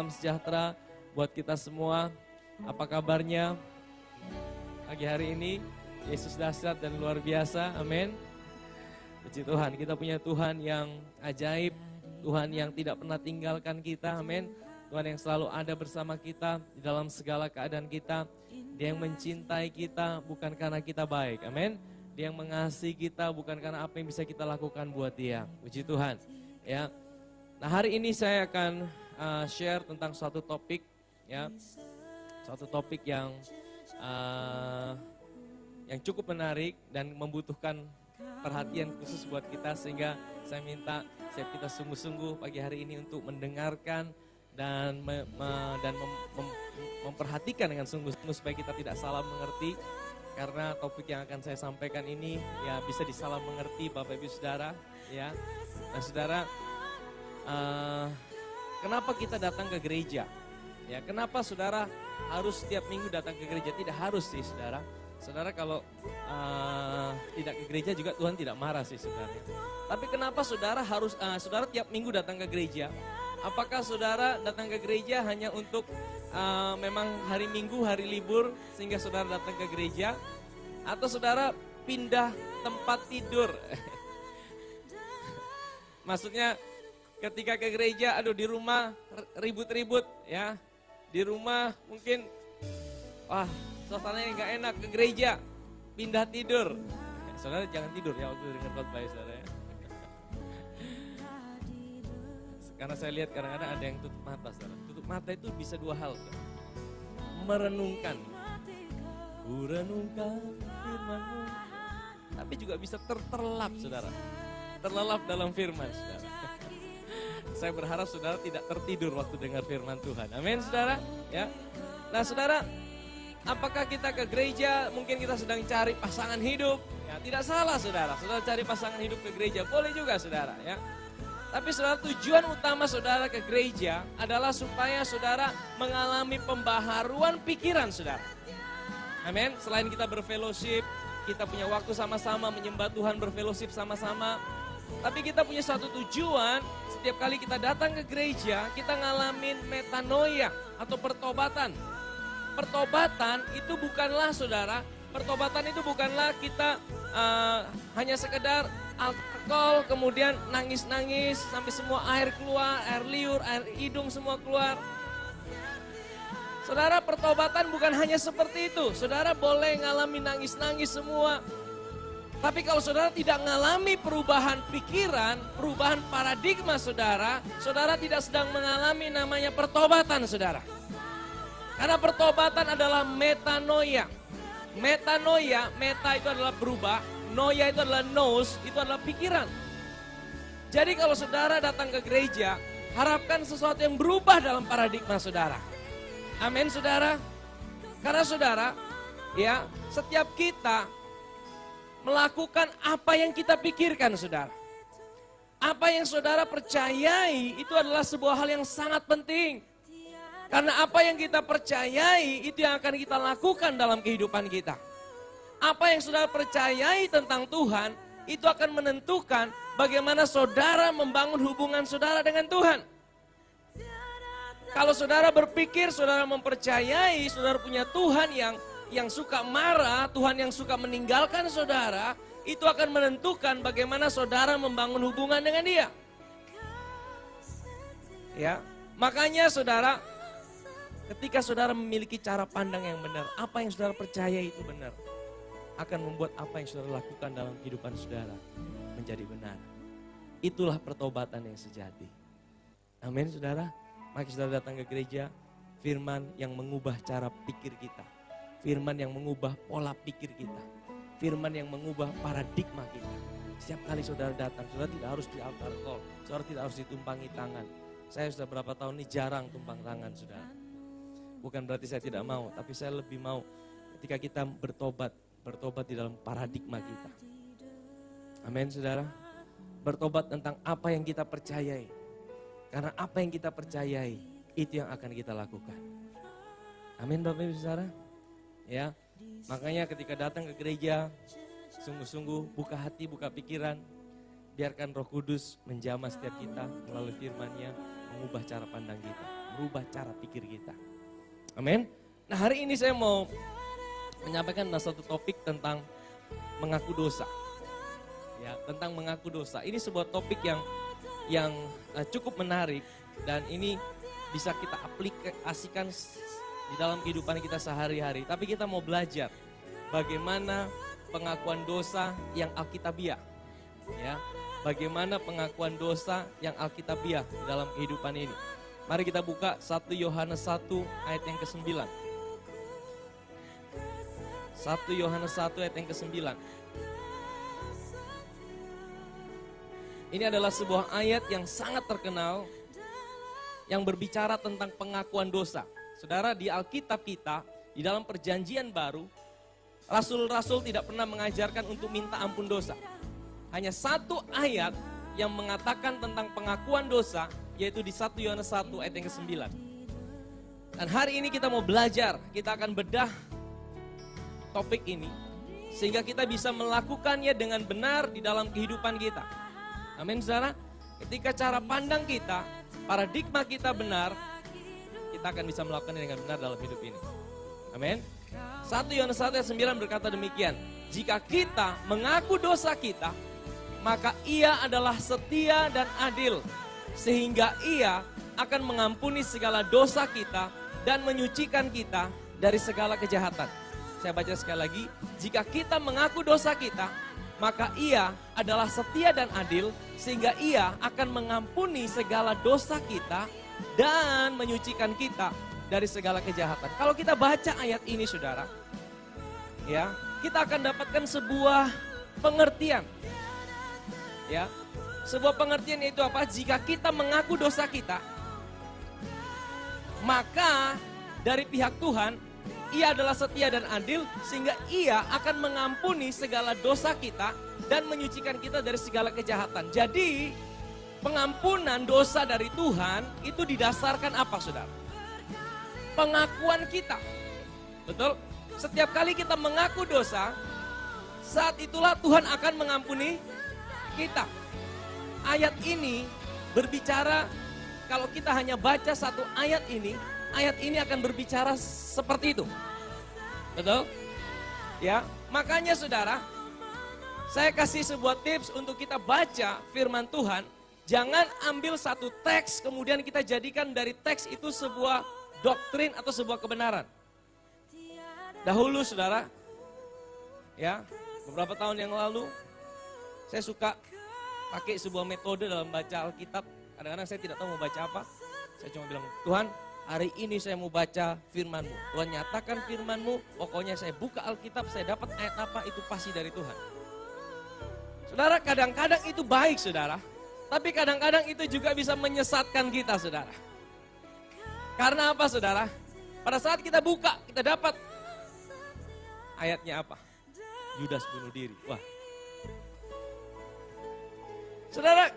salam sejahtera buat kita semua. Apa kabarnya pagi hari ini? Yesus dahsyat dan luar biasa, amin. Puji Tuhan, kita punya Tuhan yang ajaib, Tuhan yang tidak pernah tinggalkan kita, amin. Tuhan yang selalu ada bersama kita di dalam segala keadaan kita. Dia yang mencintai kita bukan karena kita baik, amin. Dia yang mengasihi kita bukan karena apa yang bisa kita lakukan buat dia. Puji Tuhan. Ya. Nah, hari ini saya akan share tentang suatu topik, ya. Suatu topik yang cukup menarik dan membutuhkan perhatian khusus buat kita, sehingga saya minta kita sungguh-sungguh pagi hari ini untuk mendengarkan dan memperhatikan dengan sungguh-sungguh supaya kita tidak salah mengerti, karena topik yang akan saya sampaikan ini ya bisa disalah mengerti Bapak Ibu Saudara, ya. Nah, Saudara, kenapa kita datang ke gereja? Ya, kenapa Saudara harus setiap minggu datang ke gereja? Tidak harus sih, Saudara. Saudara kalau tidak ke gereja juga Tuhan tidak marah sih sebenarnya. Tapi kenapa Saudara harus Saudara tiap minggu datang ke gereja? Apakah Saudara datang ke gereja hanya untuk memang hari Minggu, hari libur sehingga Saudara datang ke gereja? Atau Saudara pindah tempat tidur? Maksudnya ketika ke gereja, aduh di rumah ribut-ribut ya. Di rumah mungkin wah suasananya nggak enak, ke gereja pindah tidur. Saudara jangan tidur ya waktu dengar khotbah Saudara ya. Karena saya lihat kadang-kadang ada yang tutup mata, Saudara. Tutup mata itu bisa dua hal, Saudara. Merenungkan. Ku renungkan firman-Mu. Tapi juga bisa terlelap, Saudara. Terlelap dalam firman, Saudara. Saya berharap Saudara tidak tertidur waktu dengar firman Tuhan. Amin, Saudara. Ya. Nah, Saudara, apakah kita ke gereja, mungkin kita sedang cari pasangan hidup? Ya, tidak salah, Saudara. Saudara cari pasangan hidup ke gereja, boleh juga, Saudara, ya. Tapi Saudara, tujuan utama Saudara ke gereja adalah supaya Saudara mengalami pembaharuan pikiran Saudara. Amin. Selain kita berfellowship, kita punya waktu sama-sama menyembah Tuhan, berfellowship sama-sama. Tapi kita punya satu tujuan, setiap kali kita datang ke gereja, kita ngalamin metanoia atau pertobatan. Pertobatan itu bukanlah Saudara, pertobatan itu bukanlah kita hanya sekedar alkohol, kemudian nangis-nangis sampai semua air keluar, air liur, air hidung semua keluar. Saudara, pertobatan bukan hanya seperti itu. Saudara boleh ngalami nangis-nangis semua. Tapi kalau Saudara tidak mengalami perubahan pikiran, perubahan paradigma Saudara, Saudara tidak sedang mengalami namanya pertobatan Saudara. Karena pertobatan adalah metanoia. Metanoia, meta itu adalah berubah. Noia itu adalah nous, itu adalah pikiran. Jadi kalau Saudara datang ke gereja, harapkan sesuatu yang berubah dalam paradigma Saudara. Amin, Saudara. Karena Saudara, ya, setiap kita melakukan apa yang kita pikirkan, Saudara. Apa yang Saudara percayai itu adalah sebuah hal yang sangat penting. Karena apa yang kita percayai itu yang akan kita lakukan dalam kehidupan kita. Apa yang Saudara percayai tentang Tuhan, itu akan menentukan bagaimana Saudara membangun hubungan Saudara dengan Tuhan. Kalau Saudara berpikir, Saudara mempercayai, Saudara punya Tuhan yang suka marah, Tuhan yang suka meninggalkan Saudara, itu akan menentukan bagaimana Saudara membangun hubungan dengan Dia. Ya, makanya Saudara, ketika Saudara memiliki cara pandang yang benar, apa yang Saudara percaya itu benar, akan membuat apa yang Saudara lakukan dalam kehidupan Saudara menjadi benar. Itulah pertobatan yang sejati. Amin, Saudara. Maka Saudara datang ke gereja, firman yang mengubah cara pikir kita. Firman yang mengubah pola pikir kita. Firman yang mengubah paradigma kita. Setiap kali Saudara datang, Saudara tidak harus di altar call. Saudara tidak harus ditumpangi tangan. Saya sudah berapa tahun ini jarang tumpang tangan, Saudara. Bukan berarti saya tidak mau, tapi saya lebih mau ketika kita bertobat di dalam paradigma kita. Amin, Saudara. Bertobat tentang apa yang kita percayai. Karena apa yang kita percayai, itu yang akan kita lakukan. Amin, Bapak Ibu Saudara. Ya, makanya ketika datang ke gereja, sungguh-sungguh buka hati, buka pikiran. Biarkan Roh Kudus menjamah setiap kita melalui firman-Nya, mengubah cara pandang kita. merubah cara pikir kita. Amin. Nah, hari ini saya mau menyampaikan satu topik tentang mengaku dosa. Ya, tentang mengaku dosa. Ini sebuah topik yang cukup menarik dan ini bisa kita aplikasikan di dalam kehidupan kita sehari-hari. Tapi kita mau belajar bagaimana pengakuan dosa yang alkitabiah. Ya, bagaimana pengakuan dosa yang alkitabiah dalam kehidupan ini. Mari kita buka 1 Yohanes 1 ayat yang ke-9. 1 Yohanes 1 ayat yang ke-9. Ini adalah sebuah ayat yang sangat terkenal yang berbicara tentang pengakuan dosa. Saudara, di Alkitab kita, di dalam perjanjian baru, rasul-rasul tidak pernah mengajarkan untuk minta ampun dosa. Hanya satu ayat yang mengatakan tentang pengakuan dosa, yaitu di 1 Yohanes 1 ayat yang ke-9. Dan hari ini kita mau belajar, kita akan bedah topik ini, sehingga kita bisa melakukannya dengan benar di dalam kehidupan kita. Amin, saudara. Ketika cara pandang kita, paradigma kita benar, kita akan bisa melakukannya dengan benar dalam hidup ini. Amin. 1 Yohanes 1 ayat 9 berkata demikian. Jika kita mengaku dosa kita, maka ia adalah setia dan adil. Sehingga ia akan mengampuni segala dosa kita dan menyucikan kita dari segala kejahatan. Saya baca sekali lagi. Jika kita mengaku dosa kita, maka ia adalah setia dan adil. Sehingga ia akan mengampuni segala dosa kita dan menyucikan kita dari segala kejahatan. Kalau kita baca ayat ini, saudara, ya, kita akan dapatkan sebuah pengertian. Ya, sebuah pengertian yaitu apa? Jika kita mengaku dosa kita, maka dari pihak Tuhan, ia adalah setia dan adil, sehingga ia akan mengampuni segala dosa kita dan menyucikan kita dari segala kejahatan. Jadi, pengampunan dosa dari Tuhan itu didasarkan apa, saudara? Pengakuan kita. Betul? Setiap kali kita mengaku dosa, saat itulah Tuhan akan mengampuni kita. Ayat ini berbicara, kalau kita hanya baca satu ayat ini akan berbicara seperti itu. Betul? Ya, makanya saudara, saya kasih sebuah tips untuk kita baca firman Tuhan. Jangan ambil satu teks kemudian kita jadikan dari teks itu sebuah doktrin atau sebuah kebenaran. Dahulu saudara, ya, beberapa tahun yang lalu, saya suka pakai sebuah metode dalam baca Alkitab. Kadang-kadang saya tidak tahu mau baca apa. Saya cuma bilang, Tuhan, hari ini saya mau baca firman-Mu. Tuhan, nyatakan firman-Mu, pokoknya saya buka Alkitab, saya dapat ayat apa, itu pasti dari Tuhan. Saudara, kadang-kadang itu baik, saudara. Tapi kadang-kadang itu juga bisa menyesatkan kita, saudara. Karena apa, saudara? Pada saat kita buka, kita dapat ayatnya apa? Yudas bunuh diri. Wah. Saudara,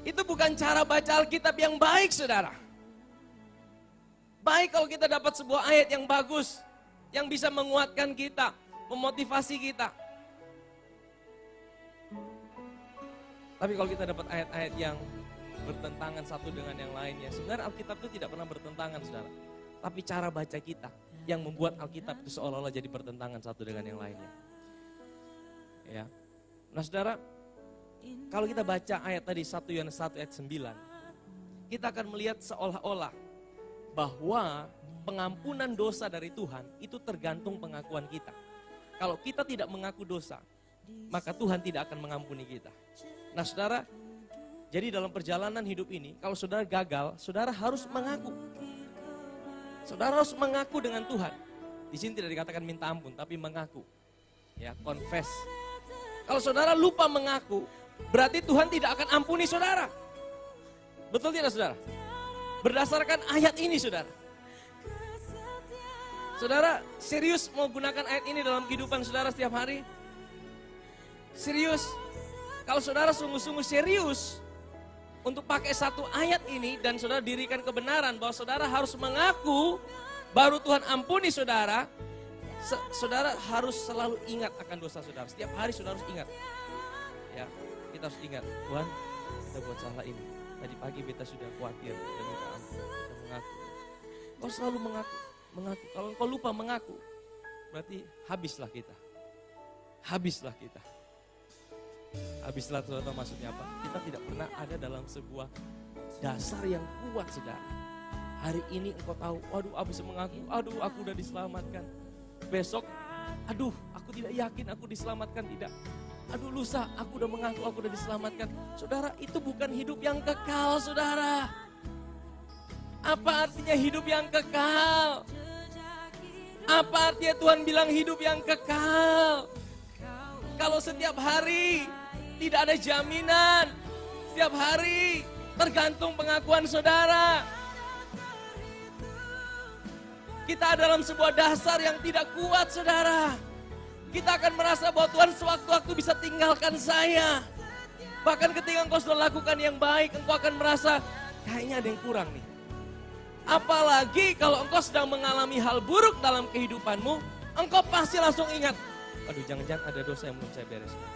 itu bukan cara baca Alkitab yang baik, saudara. Baik kalau kita dapat sebuah ayat yang bagus, yang bisa menguatkan kita, memotivasi kita. Tapi kalau kita dapat ayat-ayat yang bertentangan satu dengan yang lainnya, sebenarnya Alkitab itu tidak pernah bertentangan, saudara. Tapi cara baca kita yang membuat Alkitab itu seolah-olah jadi bertentangan satu dengan yang lainnya. Ya. Nah, saudara, kalau kita baca ayat tadi 1 Yohanes 1 ayat 9, kita akan melihat seolah-olah bahwa pengampunan dosa dari Tuhan itu tergantung pengakuan kita. Kalau kita tidak mengaku dosa, maka Tuhan tidak akan mengampuni kita. Nah, saudara, jadi dalam perjalanan hidup ini, kalau saudara gagal, saudara harus mengaku. Saudara harus mengaku dengan Tuhan. Di sini tidak dikatakan minta ampun, tapi mengaku. Ya, confess. Kalau saudara lupa mengaku, berarti Tuhan tidak akan ampuni saudara. Betul tidak, saudara? Berdasarkan ayat ini, saudara. Saudara, serius mau gunakan ayat ini dalam kehidupan saudara setiap hari? Serius? Kalau saudara sungguh-sungguh serius untuk pakai satu ayat ini dan saudara dirikan kebenaran bahwa saudara harus mengaku baru Tuhan ampuni saudara, saudara harus selalu ingat akan dosa saudara. Setiap hari saudara harus ingat. Ya, kita harus ingat, Tuhan, kita buat salah ini. Tadi pagi beta sudah khawatir dan minta ampun. Kita mengaku. Engkau selalu mengaku. Kalau engkau lupa mengaku, berarti habislah kita. Habislah kita. Habislah, saudara, maksudnya apa? Kita tidak pernah ada dalam sebuah dasar yang kuat, saudara. Hari ini engkau tahu, waduh aku bisa mengaku, aduh aku udah diselamatkan. Besok, aduh aku tidak yakin aku diselamatkan, tidak. Aduh lusa, aku udah mengaku aku udah diselamatkan. Saudara, itu bukan hidup yang kekal, saudara. Apa artinya hidup yang kekal? Apa artinya Tuhan bilang hidup yang kekal? Kalau setiap hari tidak ada jaminan, setiap hari tergantung pengakuan saudara. Kita dalam sebuah dasar yang tidak kuat, saudara. Kita akan merasa bahwa Tuhan sewaktu-waktu bisa tinggalkan saya. Bahkan ketika engkau sudah lakukan yang baik, engkau akan merasa kayaknya ada yang kurang nih. Apalagi kalau engkau sedang mengalami hal buruk dalam kehidupanmu, engkau pasti langsung ingat, aduh jangan-jangan ada dosa yang belum saya bereskan.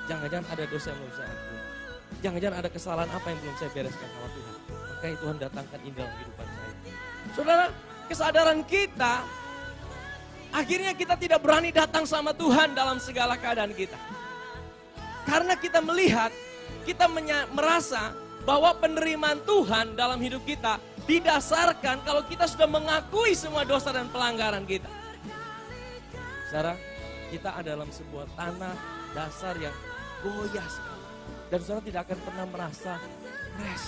Jangan-jangan ada dosa yang belum saya ampuni. Jangan-jangan ada kesalahan apa yang belum saya bereskan sama Tuhan. Makanya Tuhan datangkan ini dalam kehidupan saya. Saudara, kesadaran kita, akhirnya kita tidak berani datang sama Tuhan dalam segala keadaan kita. Karena kita melihat, kita merasa bahwa penerimaan Tuhan dalam hidup kita didasarkan kalau kita sudah mengakui semua dosa dan pelanggaran kita. Saudara, kita ada dalam sebuah tanah dasar yang goyah sekali. Dan saudara tidak akan pernah merasa fresh.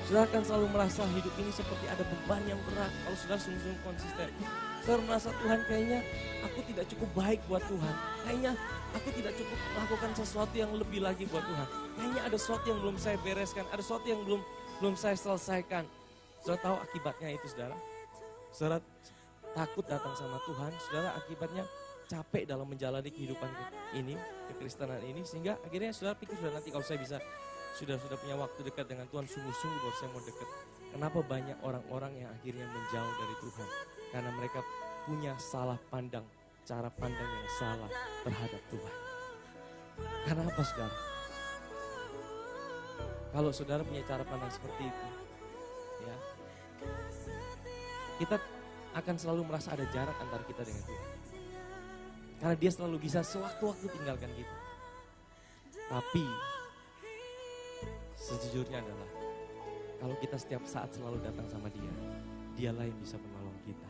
Saudara akan selalu merasa hidup ini seperti ada beban yang berat kalau saudara sungguh-sungguh konsisten. Saudara merasa Tuhan kayaknya aku tidak cukup baik buat Tuhan. Kayaknya aku tidak cukup melakukan sesuatu yang lebih lagi buat Tuhan. Kayaknya ada sesuatu yang belum saya bereskan, ada sesuatu yang belum saya selesaikan. Saudara tahu akibatnya itu, saudara? Saudara takut datang sama Tuhan, saudara akibatnya capek dalam menjalani kehidupan ini, kekristenan ini, sehingga akhirnya saudara pikir, sudah nanti kalau saya bisa, sudah punya waktu dekat dengan Tuhan, sungguh-sungguh bahwa saya mau dekat. Kenapa banyak orang-orang yang akhirnya menjauh dari Tuhan? Karena mereka punya salah pandang, cara pandang yang salah terhadap Tuhan. Karena apa, saudara? Kalau saudara punya cara pandang seperti itu, ya, kita akan selalu merasa ada jarak antara kita dengan Tuhan. Karena dia selalu bisa sewaktu-waktu tinggalkan kita. Tapi sejujurnya adalah kalau kita setiap saat selalu datang sama dia, dialah yang bisa menolong kita.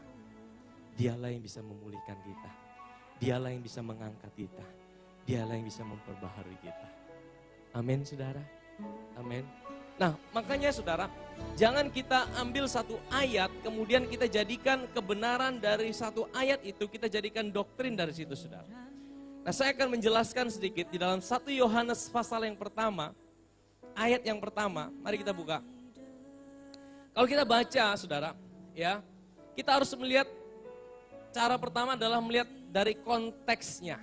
Dialah yang bisa memulihkan kita. Dialah yang bisa mengangkat kita. Dialah yang bisa memperbaharui kita. Amin, saudara. Amin. Nah, makanya saudara, jangan kita ambil satu ayat, kemudian kita jadikan kebenaran dari satu ayat itu, kita jadikan doktrin dari situ, saudara. Nah, saya akan menjelaskan sedikit di dalam 1 Yohanes pasal yang pertama, ayat yang pertama, mari kita buka. Kalau kita baca, saudara, ya, kita harus melihat, cara pertama adalah melihat dari konteksnya.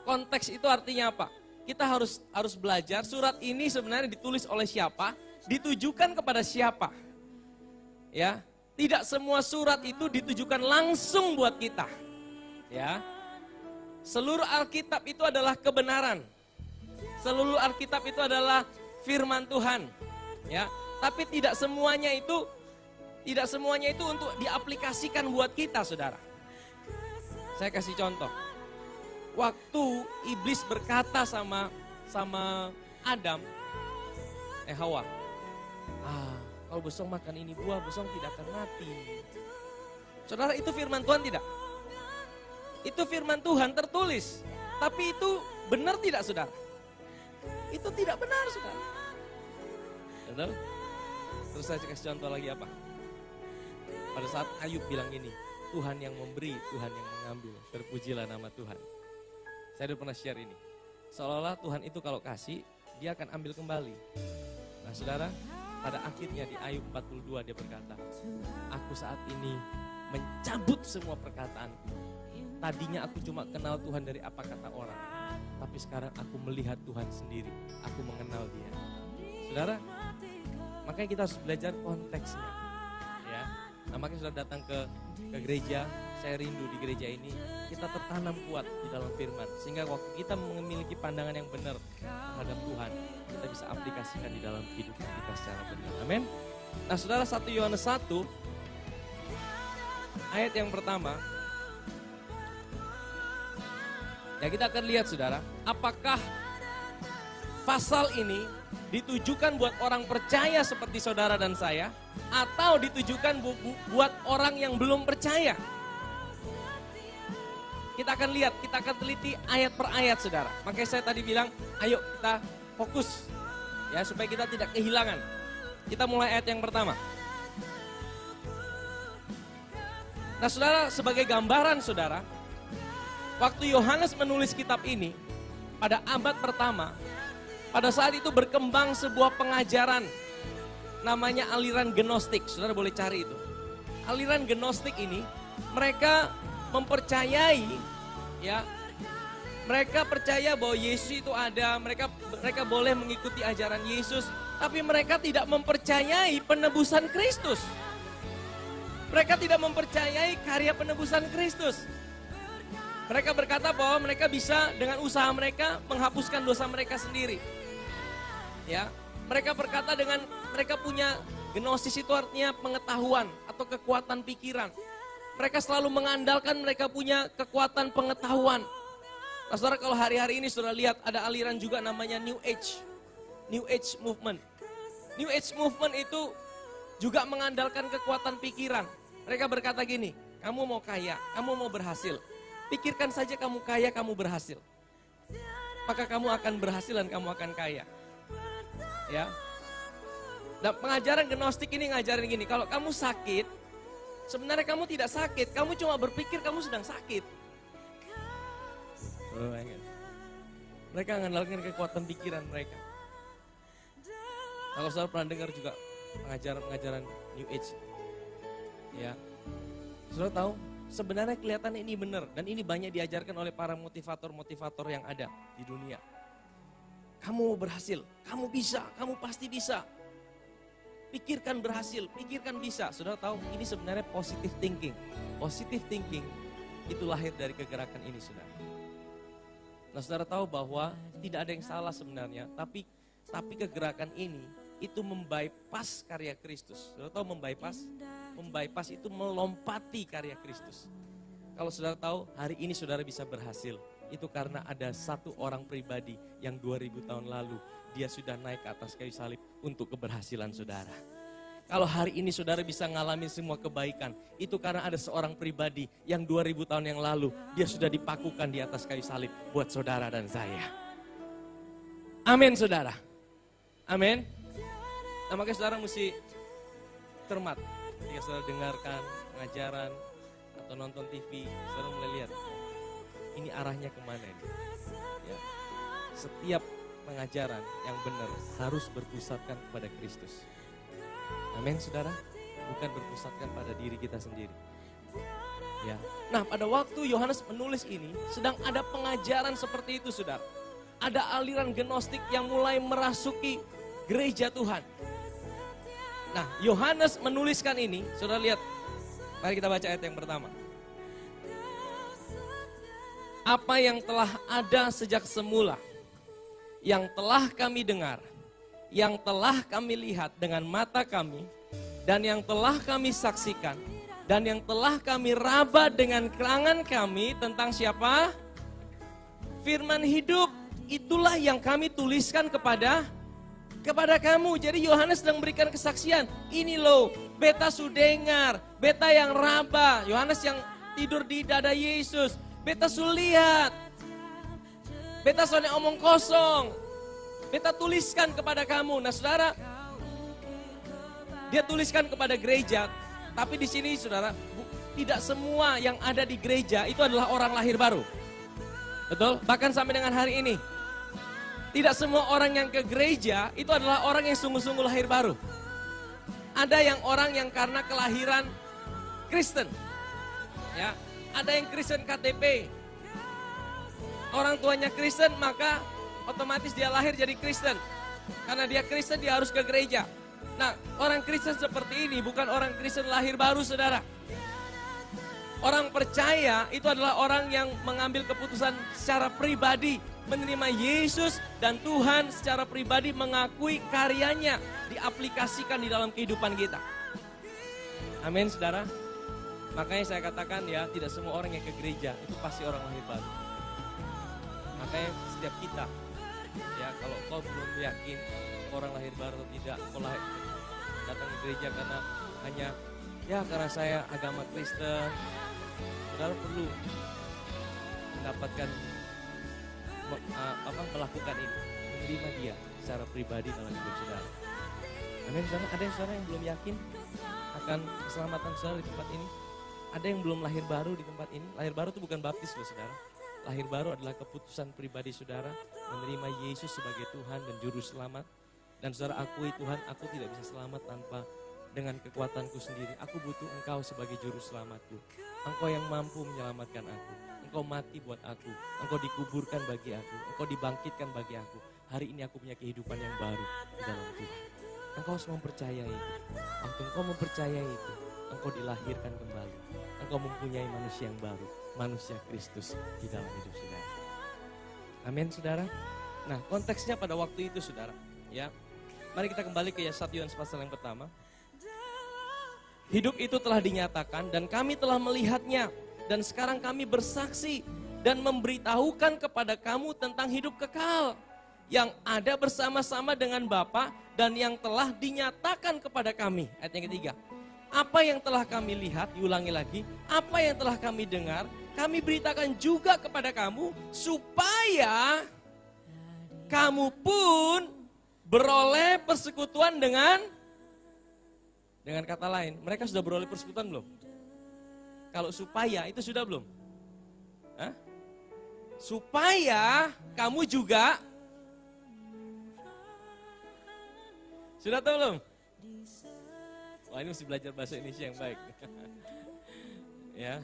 Konteks itu artinya apa? Kita harus belajar surat ini sebenarnya ditulis oleh siapa, ditujukan kepada siapa. Ya, tidak semua surat itu ditujukan langsung buat kita. Ya. Seluruh Alkitab itu adalah kebenaran. Seluruh Alkitab itu adalah firman Tuhan. Ya, tapi tidak semuanya itu untuk diaplikasikan buat kita, saudara. Saya kasih contoh. Waktu iblis berkata sama Adam, Hawa, kalau besok makan ini buah, besok tidak akan mati. Saudara, itu firman Tuhan tidak? Itu firman Tuhan tertulis. Tapi itu benar tidak, saudara? Itu tidak benar, saudara. Betul? Terus saya kasih contoh lagi apa? Pada saat Ayub bilang ini, Tuhan yang memberi, Tuhan yang mengambil. Terpujilah nama Tuhan. Saya udah pernah share ini. Seolah-olah Tuhan itu kalau kasih, dia akan ambil kembali. Nah, saudara, pada akhirnya di Ayub 42 dia berkata, aku saat ini mencabut semua perkataanku. Tadinya aku cuma kenal Tuhan dari apa kata orang. Tapi sekarang aku melihat Tuhan sendiri. Aku mengenal dia. Saudara, makanya kita harus belajar konteksnya. Ya. Nah, makanya sudah datang ke gereja, saya rindu di gereja ini, kita tertanam kuat di dalam firman. Sehingga waktu kita memiliki pandangan yang benar terhadap Tuhan, kita bisa aplikasikan di dalam kehidupan kita secara benar. Amin. Nah saudara, 1 Yohanes 1 ayat yang pertama. Ya kita akan lihat saudara, apakah pasal ini ditujukan buat orang percaya seperti saudara dan saya, atau ditujukan buat orang yang belum percaya. Kita akan lihat, kita akan teliti ayat per ayat saudara. Makanya saya tadi bilang, ayo kita fokus ya supaya kita tidak kehilangan. Kita mulai ayat yang pertama. Nah saudara, sebagai gambaran saudara, waktu Yohanes menulis kitab ini pada abad pertama, pada saat itu berkembang sebuah pengajaran namanya aliran Gnostik. Saudara boleh cari itu. Aliran Gnostik ini mereka mempercayai ya, mereka percaya bahwa Yesus itu ada, mereka boleh mengikuti ajaran Yesus, tapi mereka tidak mempercayai penebusan Kristus. Mereka tidak mempercayai karya penebusan Kristus. Mereka berkata bahwa mereka bisa dengan usaha mereka menghapuskan dosa mereka sendiri. Ya, mereka berkata dengan mereka punya gnosis, itu artinya pengetahuan atau kekuatan pikiran. Mereka selalu mengandalkan mereka punya kekuatan pengetahuan. Nah, saudara, kalau hari-hari ini saudara lihat ada aliran juga namanya New Age. New Age Movement. New Age Movement itu juga mengandalkan kekuatan pikiran. Mereka berkata gini, kamu mau kaya, kamu mau berhasil. Pikirkan saja kamu kaya, kamu berhasil. Maka kamu akan berhasil dan kamu akan kaya. Ya. Nah, pengajaran Gnostik ini ngajarin gini, kalau kamu sakit, sebenarnya kamu tidak sakit, kamu cuma berpikir kamu sedang sakit. Mereka mengandalkan kekuatan pikiran mereka. Kalau saudara pernah dengar juga pengajaran New Age. Ya, saudara tahu, sebenarnya kelihatan ini benar dan ini banyak diajarkan oleh para motivator-motivator yang ada di dunia. Kamu berhasil, kamu bisa, kamu pasti bisa. Pikirkan berhasil, pikirkan bisa. Saudara tahu, ini sebenarnya positive thinking. Positive thinking itu lahir dari kegerakan ini, saudara. Nah, saudara tahu bahwa tidak ada yang salah sebenarnya, tapi kegerakan ini itu membypass karya Kristus. Saudara tahu membypass? Membypass itu melompati karya Kristus. Kalau saudara tahu, hari ini saudara bisa berhasil. Itu karena ada satu orang pribadi yang 2000 tahun lalu dia sudah naik ke atas kayu salib untuk keberhasilan saudara. Kalau hari ini saudara bisa ngalamin semua kebaikan, itu karena ada seorang pribadi yang 2000 tahun yang lalu dia sudah dipakukan di atas kayu salib buat saudara dan saya. Amin saudara. Amin. Nah, makanya saudara mesti cermat. Jika saudara dengarkan pengajaran atau nonton TV, saudara mulai lihat ini arahnya kemana ini. Ya. Setiap pengajaran yang benar harus berpusatkan kepada Kristus. Amin saudara, bukan berpusatkan pada diri kita sendiri. Ya. Nah, pada waktu Yohanes menulis ini sedang ada pengajaran seperti itu saudara. Ada aliran Gnostik yang mulai merasuki gereja Tuhan. Nah, Yohanes menuliskan ini, saudara lihat. Mari kita baca ayat yang pertama. Apa yang telah ada sejak semula, yang telah kami dengar, yang telah kami lihat dengan mata kami, dan yang telah kami saksikan, dan yang telah kami raba dengan tangan kami tentang siapa? Firman hidup. Itulah yang kami tuliskan kepada kamu. Jadi Yohanes sedang memberikan kesaksian. Ini loh, beta sudengar, beta yang raba, Yohanes yang tidur di dada Yesus. Beta su lihat, beta soalnya omong kosong, beta tuliskan kepada kamu. Nah saudara, dia tuliskan kepada gereja, tapi di sini saudara, tidak semua yang ada di gereja itu adalah orang lahir baru. Betul? Bahkan sampai dengan hari ini, tidak semua orang yang ke gereja itu adalah orang yang sungguh-sungguh lahir baru. Ada yang orang yang karena kelahiran Kristen, ya. Ada yang Kristen KTP. Orang tuanya Kristen, maka otomatis dia lahir jadi Kristen. Karena dia Kristen, dia harus ke gereja. Nah, orang Kristen seperti ini bukan orang Kristen lahir baru, saudara. Orang percaya itu adalah orang yang mengambil keputusan secara pribadi menerima Yesus dan Tuhan secara pribadi mengakui karyanya diaplikasikan di dalam kehidupan kita. Amin saudara. Makanya saya katakan ya, tidak semua orang yang ke gereja itu pasti orang lahir baru. Makanya setiap kita, ya kalau kau belum yakin orang lahir baru atau tidak, kau datang ke gereja karena hanya ya karena saya agama Kristen, saudara perlu mendapatkan melakukan ini, menerima dia secara pribadi dalam hidup saudara. Amin saudara. Ada yang saudara yang belum yakin akan keselamatan saudara di tempat ini? Ada yang belum lahir baru di tempat ini? Lahir baru itu bukan baptis loh saudara. Lahir baru adalah keputusan pribadi saudara menerima Yesus sebagai Tuhan dan Juru Selamat. Dan saudara akui, Tuhan, aku tidak bisa selamat tanpa dengan kekuatanku sendiri. Aku butuh Engkau sebagai Juru Selamatku. Engkau yang mampu menyelamatkan aku. Engkau mati buat aku. Engkau dikuburkan bagi aku. Engkau dibangkitkan bagi aku. Hari ini aku punya kehidupan yang baru di dalam Tuhan. Engkau harus mempercayai itu. Waktu engkau mempercayai itu, engkau dilahirkan kembali. Engkau mempunyai manusia yang baru. Manusia Kristus di dalam hidup saudara. Amin saudara. Nah konteksnya pada waktu itu saudara. Ya, mari kita kembali ke 1 Yohanes pasal yang pertama. Hidup itu telah dinyatakan dan kami telah melihatnya. Dan sekarang kami bersaksi dan memberitahukan kepada kamu tentang hidup kekal. Yang ada bersama-sama dengan Bapa dan yang telah dinyatakan kepada kami. Ayat yang ketiga. Apa yang telah kami lihat, diulangi lagi. Apa yang telah kami dengar, kami beritakan juga kepada kamu. Supaya kamu pun beroleh persekutuan dengan kata lain. Mereka sudah beroleh persekutuan belum? Kalau supaya itu sudah belum? Hah? Supaya kamu juga sudah tahu belum? Wah ini mesti belajar bahasa Indonesia yang baik. Ya.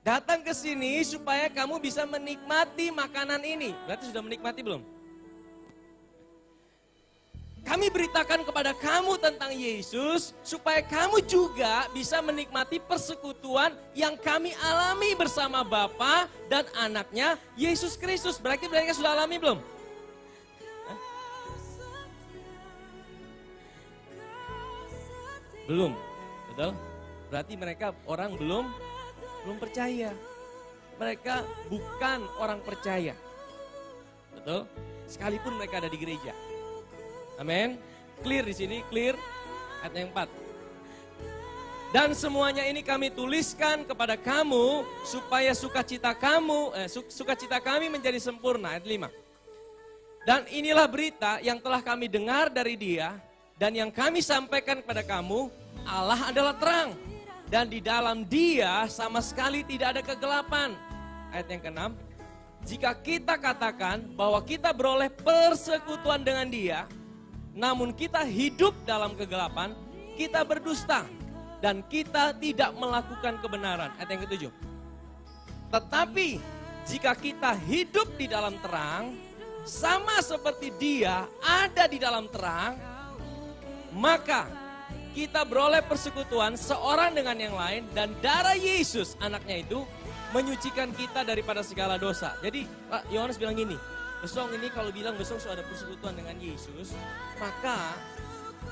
Datang ke sini supaya kamu bisa menikmati makanan ini. Berarti sudah menikmati belum? Kami beritakan kepada kamu tentang Yesus supaya kamu juga bisa menikmati persekutuan yang kami alami bersama Bapa dan anaknya Yesus Kristus. Berarti mereka sudah alami belum? Belum, betul? Berarti mereka orang belum percaya. Mereka bukan orang percaya. Betul? Sekalipun mereka ada di gereja. Amin. Clear di sini, clear. Ayat yang 4. Dan semuanya ini kami tuliskan kepada kamu supaya sukacita kami menjadi sempurna. Ayat 5. Dan inilah berita yang telah kami dengar dari Dia dan yang kami sampaikan kepada kamu, Allah adalah terang dan di dalam Dia sama sekali tidak ada kegelapan. Ayat yang ke-6. Jika kita katakan bahwa kita beroleh persekutuan dengan Dia, namun kita hidup dalam kegelapan, kita berdusta dan kita tidak melakukan kebenaran. Ayat yang ke-7. Tetapi jika kita hidup di dalam terang, sama seperti Dia ada di dalam terang, maka kita beroleh persekutuan seorang dengan yang lain dan darah Yesus anaknya itu menyucikan kita daripada segala dosa. Jadi Pak Yohanes bilang gini, besok ini kalau bilang besok sudah ada persekutuan dengan Yesus, maka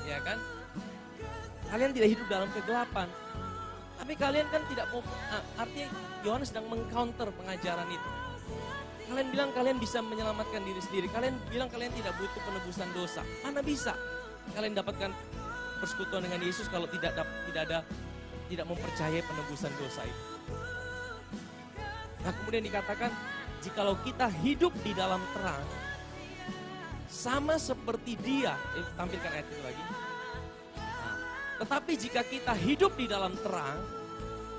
ya kan kalian tidak hidup dalam kegelapan. Tapi kalian kan tidak mau, artinya Yohanes sedang mengcounter pengajaran itu. Kalian bilang kalian bisa menyelamatkan diri sendiri. Kalian bilang kalian tidak butuh penebusan dosa. Mana bisa kalian dapatkan persekutuan dengan Yesus kalau tidak mempercayai penebusan dosa itu. Nah kemudian dikatakan, jikalau kita hidup di dalam terang, sama seperti Dia, tampilkan ayat itu lagi. Nah, tetapi jika kita hidup di dalam terang,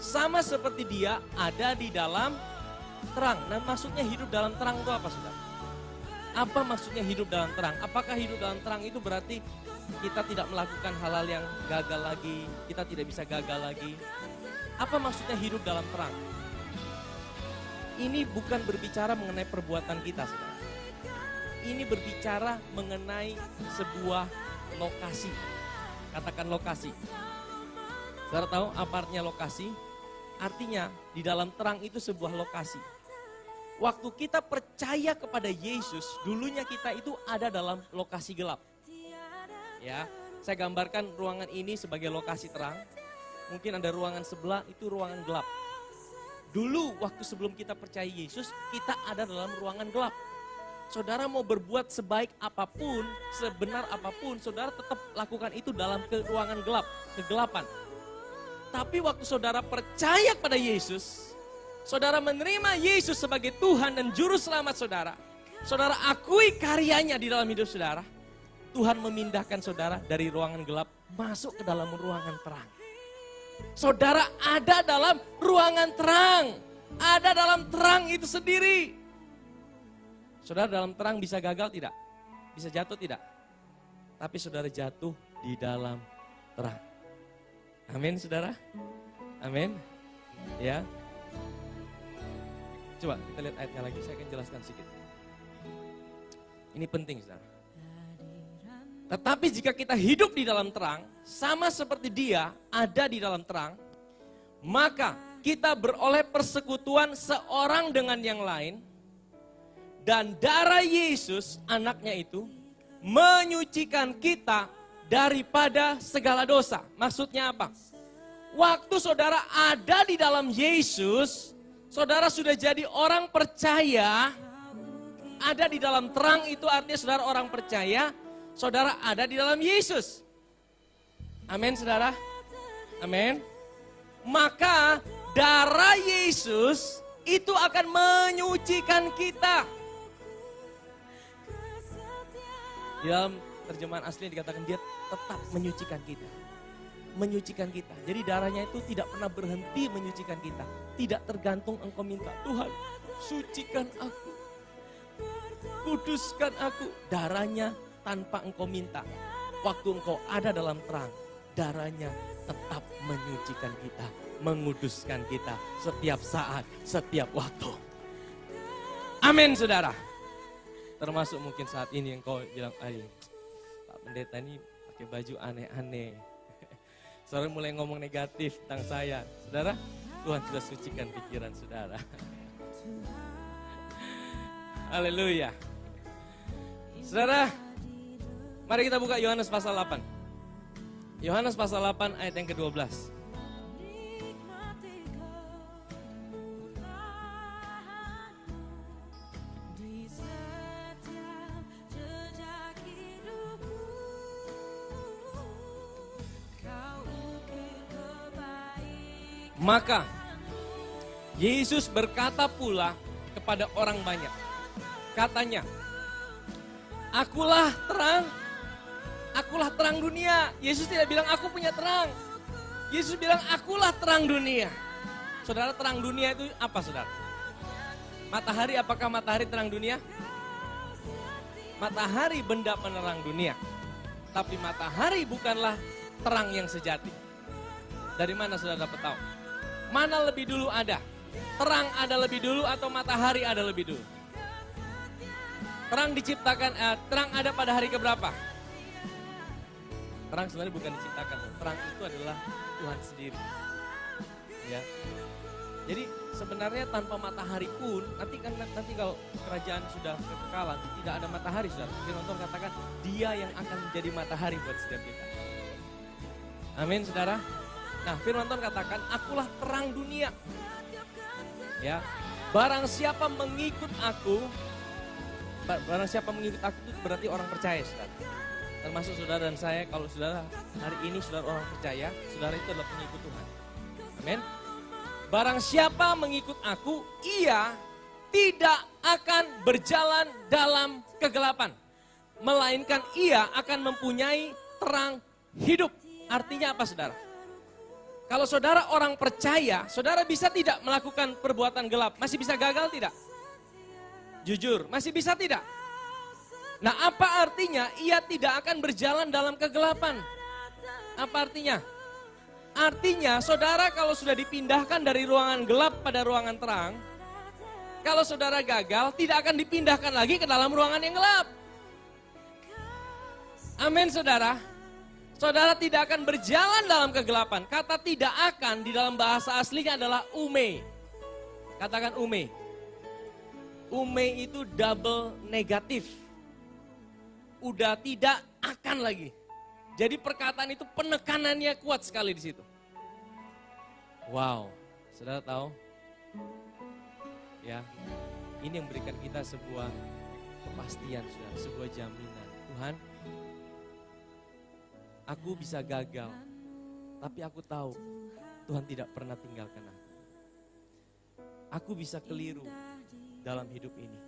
sama seperti Dia ada di dalam terang. Nah maksudnya hidup dalam terang itu apa saudara? Apa maksudnya hidup dalam terang? Apakah hidup dalam terang itu berarti kita tidak melakukan hal-hal yang gagal lagi, kita tidak bisa gagal lagi? Apa maksudnya hidup dalam terang? Ini bukan berbicara mengenai perbuatan kita, saudara. Ini berbicara mengenai sebuah lokasi. Katakan lokasi. Saudara tahu apa artinya lokasi? Artinya di dalam terang itu sebuah lokasi. waktu kita percaya kepada Yesus, dulunya kita itu ada dalam lokasi gelap. Ya, saya gambarkan ruangan ini sebagai lokasi terang. Mungkin ada ruangan sebelah, itu ruangan gelap. Dulu waktu sebelum kita percaya Yesus, kita ada dalam ruangan gelap. Saudara mau berbuat sebaik apapun, sebenar apapun, saudara tetap lakukan itu dalam ruangan gelap, kegelapan. Tapi waktu saudara percaya pada Yesus, saudara menerima Yesus sebagai Tuhan dan Juru Selamat saudara, saudara akui karyanya di dalam hidup saudara, Tuhan memindahkan saudara dari ruangan gelap masuk ke dalam ruangan terang. Saudara ada dalam ruangan terang, ada dalam terang itu sendiri. Saudara dalam terang bisa gagal tidak? Bisa jatuh tidak? Tapi saudara jatuh di dalam terang. Amin saudara? Amin. Ya. Coba kita lihat ayatnya lagi, saya akan jelaskan sedikit. Ini penting saudara. Tetapi jika kita hidup di dalam terang, sama seperti dia ada di dalam terang, maka kita beroleh persekutuan seorang dengan yang lain, dan darah Yesus anaknya itu menyucikan kita daripada segala dosa. Maksudnya apa? Waktu saudara ada di dalam Yesus, saudara sudah jadi orang percaya, ada di dalam terang itu artinya saudara orang percaya, saudara ada di dalam Yesus. Amin saudara? Amin. Maka darah Yesus itu akan menyucikan kita. Di dalam terjemahan asli dikatakan dia tetap menyucikan kita. Menyucikan kita. Jadi darahnya itu tidak pernah berhenti menyucikan kita. Tidak tergantung engkau minta, Tuhan sucikan aku, kuduskan aku. Darahnya tanpa engkau minta. Waktu engkau ada dalam terang, darahnya tetap menyucikan kita, menguduskan kita setiap saat, setiap waktu. Amin saudara. Termasuk mungkin saat ini yang kau bilang, Pak Pendeta ini pakai baju aneh-aneh. Saudara mulai ngomong negatif tentang saya. Saudara, Tuhan sudah sucikan pikiran saudara. Haleluya. Saudara, mari kita buka Yohanes pasal 8. Yohanes pasal 8 ayat yang ke-12. Maka Yesus berkata pula kepada orang banyak. Katanya, akulah terang dunia. Yesus tidak bilang aku punya terang. Yesus bilang akulah terang dunia. Saudara, terang dunia itu apa saudara? Matahari, apakah matahari terang dunia? Matahari benda penerang dunia. Tapi matahari bukanlah terang yang sejati. Dari mana saudara dapat tahu? Mana lebih dulu ada? Terang ada lebih dulu atau matahari ada lebih dulu? Terang diciptakan, terang ada pada hari keberapa? Terang sebenarnya bukan diciptakan, terang itu adalah Tuhan sendiri. Ya. Jadi sebenarnya tanpa matahari pun, nanti kalau kerajaan sudah kekekalan, tidak ada matahari saudara. Firman Tuhan katakan, dia yang akan menjadi matahari buat setiap kita. Amin saudara. Nah, firman Tuhan katakan, akulah terang dunia. Ya, barang siapa mengikut aku itu berarti orang percaya, saudara. Termasuk saudara dan saya, kalau saudara hari ini saudara orang percaya, saudara itu adalah pengikut Tuhan. Amin. Barang siapa mengikut aku, ia tidak akan berjalan dalam kegelapan, melainkan ia akan mempunyai terang hidup. Artinya apa saudara? Kalau saudara orang percaya, saudara bisa tidak melakukan perbuatan gelap? Masih bisa gagal tidak? Jujur, masih bisa tidak? Nah, apa artinya ia tidak akan berjalan dalam kegelapan? Apa artinya? Artinya saudara kalau sudah dipindahkan dari ruangan gelap pada ruangan terang, kalau saudara gagal tidak akan dipindahkan lagi ke dalam ruangan yang gelap. Amin saudara. Saudara tidak akan berjalan dalam kegelapan. Kata tidak akan di dalam bahasa aslinya adalah ume. Katakan ume. Ume itu double negatif. Udah tidak akan lagi. Jadi perkataan itu penekanannya kuat sekali di situ. Wow, saudara tahu? Ya, ini yang memberikan kita sebuah kepastian, saudara, sebuah jaminan. Tuhan, aku bisa gagal, tapi aku tahu Tuhan tidak pernah tinggalkan aku. Aku bisa keliru dalam hidup ini,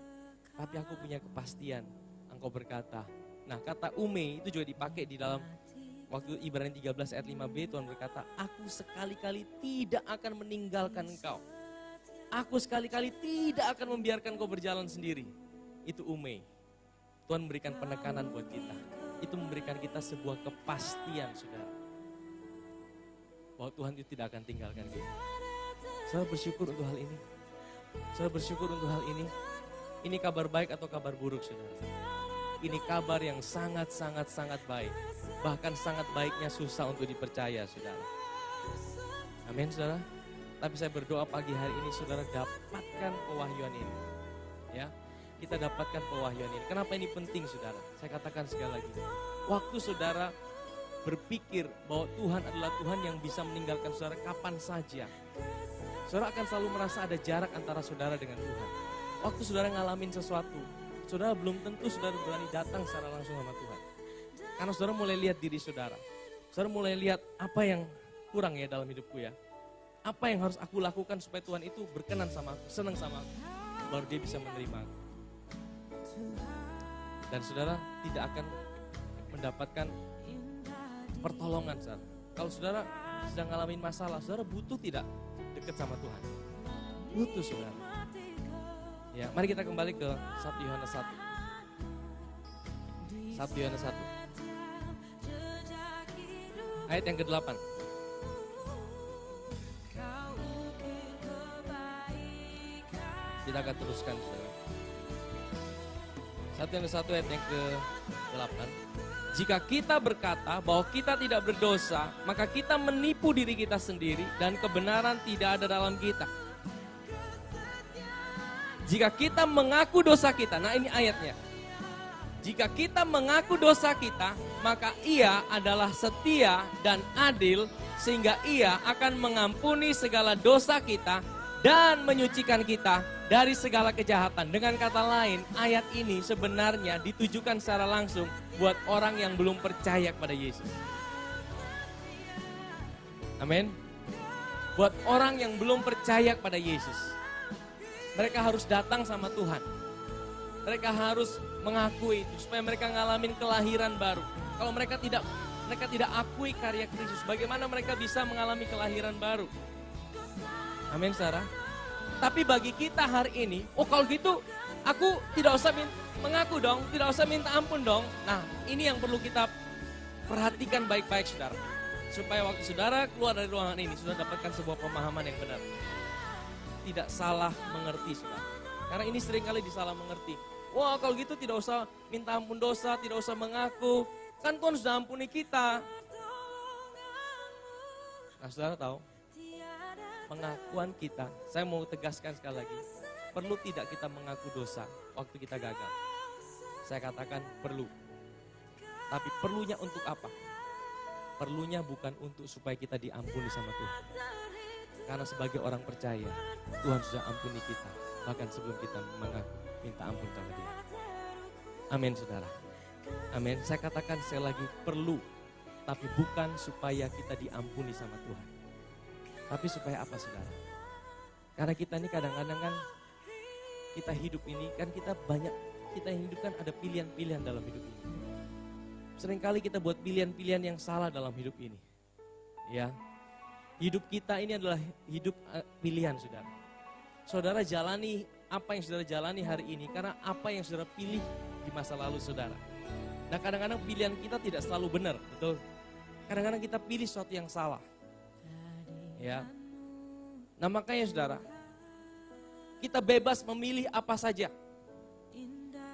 tapi aku punya kepastian. Engkau berkata, nah kata ume itu juga dipakai di dalam waktu Ibrani 13 ayat 5b. Tuhan berkata, aku sekali-kali tidak akan meninggalkan engkau. Aku sekali-kali tidak akan membiarkan kau berjalan sendiri. Itu ume. Tuhan memberikan penekanan buat kita. Itu memberikan kita sebuah kepastian, saudara, bahwa Tuhan itu tidak akan tinggalkan kita. Saya bersyukur untuk hal ini. Saya bersyukur untuk hal ini. Ini kabar baik atau kabar buruk, saudara? Ini kabar yang sangat baik. Bahkan sangat baiknya susah untuk dipercaya, saudara. Amin, saudara. Tapi saya berdoa pagi hari ini saudara dapatkan pewahyuan ini. Ya, kita dapatkan pewahyuan ini. Kenapa ini penting, saudara? Saya katakan sekali lagi. Waktu saudara berpikir bahwa Tuhan adalah Tuhan yang bisa meninggalkan saudara kapan saja, saudara akan selalu merasa ada jarak antara saudara dengan Tuhan. Waktu saudara ngalamin sesuatu, saudara belum tentu saudara berani datang secara langsung sama Tuhan. Karena saudara mulai lihat diri saudara. Saudara mulai lihat apa yang kurang ya dalam hidupku ya. Apa yang harus aku lakukan supaya Tuhan itu berkenan sama aku, senang sama aku. Baru dia bisa menerima aku. Dan saudara tidak akan mendapatkan pertolongan, saudara. Kalau saudara sedang ngalamin masalah, saudara butuh tidak dekat sama Tuhan? Butuh, saudara. Ya, mari kita kembali ke 1 Yohanes 1. 1 Yohanes 1. Ayat yang ke-8. Kita akan teruskan, saudara. 1 Yohanes 1 ayat yang ke-8. Jika kita berkata bahwa kita tidak berdosa, maka kita menipu diri kita sendiri dan kebenaran tidak ada dalam kita. Jika kita mengaku dosa kita, nah ini ayatnya. Jika kita mengaku dosa kita, maka Ia adalah setia dan adil sehingga Ia akan mengampuni segala dosa kita dan menyucikan kita dari segala kejahatan. Dengan kata lain, ayat ini sebenarnya ditujukan secara langsung buat orang yang belum percaya kepada Yesus. Amin. Buat orang yang belum percaya kepada Yesus. Mereka harus datang sama Tuhan. Mereka harus mengakui itu supaya mereka ngalamin kelahiran baru. Kalau mereka tidak akui karya Kristus, bagaimana mereka bisa mengalami kelahiran baru? Amin, saudara. Tapi bagi kita hari ini, oh kalau gitu aku tidak usah mengaku dong, tidak usah minta ampun dong. Nah, ini yang perlu kita perhatikan baik-baik, saudara. Supaya waktu saudara keluar dari ruangan ini, saudara dapatkan sebuah pemahaman yang benar. Tidak salah mengerti, saudara. Karena ini seringkali disalah mengerti. Wah, kalau gitu tidak usah minta ampun dosa, tidak usah mengaku. Kan Tuhan sudah ampuni kita. Nah, saudara tahu, pengakuan kita, saya mau tegaskan sekali lagi, perlu tidak kita mengaku dosa waktu kita gagal? Saya katakan perlu. Tapi perlunya untuk apa? Perlunya bukan untuk supaya kita diampuni sama Tuhan. Karena sebagai orang percaya, Tuhan sudah ampuni kita. Bahkan sebelum kita mengaku, minta ampun sama Dia. Amin, saudara. Amin. Saya katakan sekali lagi, perlu. Tapi bukan supaya kita diampuni sama Tuhan. Tapi supaya apa, saudara? Karena kita ini kadang-kadang kan, kita hidup ini kan kita hidup kan ada pilihan-pilihan dalam hidup ini. Seringkali kita buat pilihan-pilihan yang salah dalam hidup ini. Ya. Hidup kita ini adalah hidup pilihan, saudara. Saudara jalani apa yang saudara jalani hari ini karena apa yang saudara pilih di masa lalu, saudara. Nah, kadang-kadang pilihan kita tidak selalu benar, betul. Kadang-kadang kita pilih sesuatu yang salah. Ya. Nah, makanya saudara, kita bebas memilih apa saja.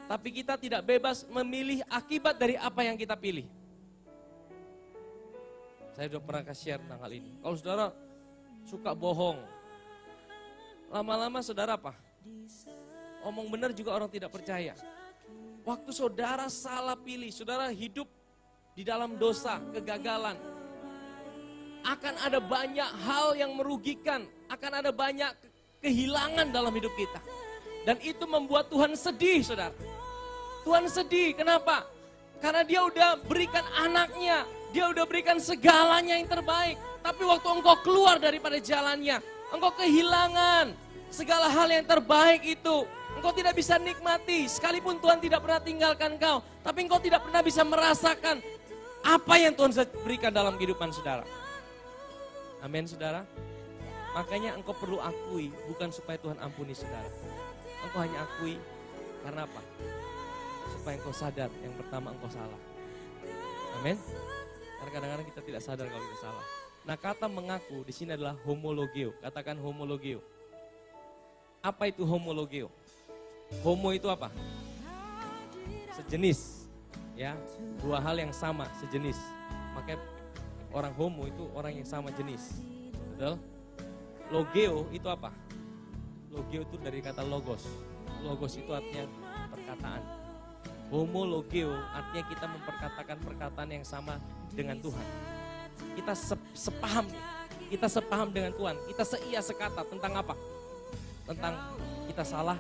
Tapi kita tidak bebas memilih akibat dari apa yang kita pilih. Saya sudah pernah share tentang hal ini. Kalau saudara suka bohong, lama-lama saudara apa? Omong benar juga orang tidak percaya. Waktu saudara salah pilih, saudara hidup di dalam dosa, kegagalan. Akan ada banyak hal yang merugikan, akan ada banyak kehilangan dalam hidup kita. Dan itu membuat Tuhan sedih, saudara. Tuhan sedih, kenapa? Karena dia udah berikan anaknya, dia udah berikan segalanya yang terbaik. Tapi waktu engkau keluar daripada jalannya, engkau kehilangan segala hal yang terbaik itu. Engkau tidak bisa nikmati, sekalipun Tuhan tidak pernah tinggalkan engkau. Tapi engkau tidak pernah bisa merasakan apa yang Tuhan berikan dalam kehidupan saudara. Amin saudara. Makanya engkau perlu akui, bukan supaya Tuhan ampuni saudara. Engkau hanya akui, karena apa? Supaya engkau sadar, yang pertama engkau salah. Amin. Karena kadang-kadang kita tidak sadar kalau kita salah. Nah kata mengaku di sini adalah homologeo. Katakan homologeo. Apa itu homologeo? Homo itu apa? Sejenis, ya, dua hal yang sama, sejenis. Makanya orang homo itu orang yang sama jenis, betul? Logeo itu apa? Logeo itu dari kata logos. Logos itu artinya perkataan. Homologeo artinya kita memperkatakan perkataan yang sama dengan Tuhan. Kita sepaham, kita sepaham dengan Tuhan. Kita seia sekata tentang apa? Tentang kita salah,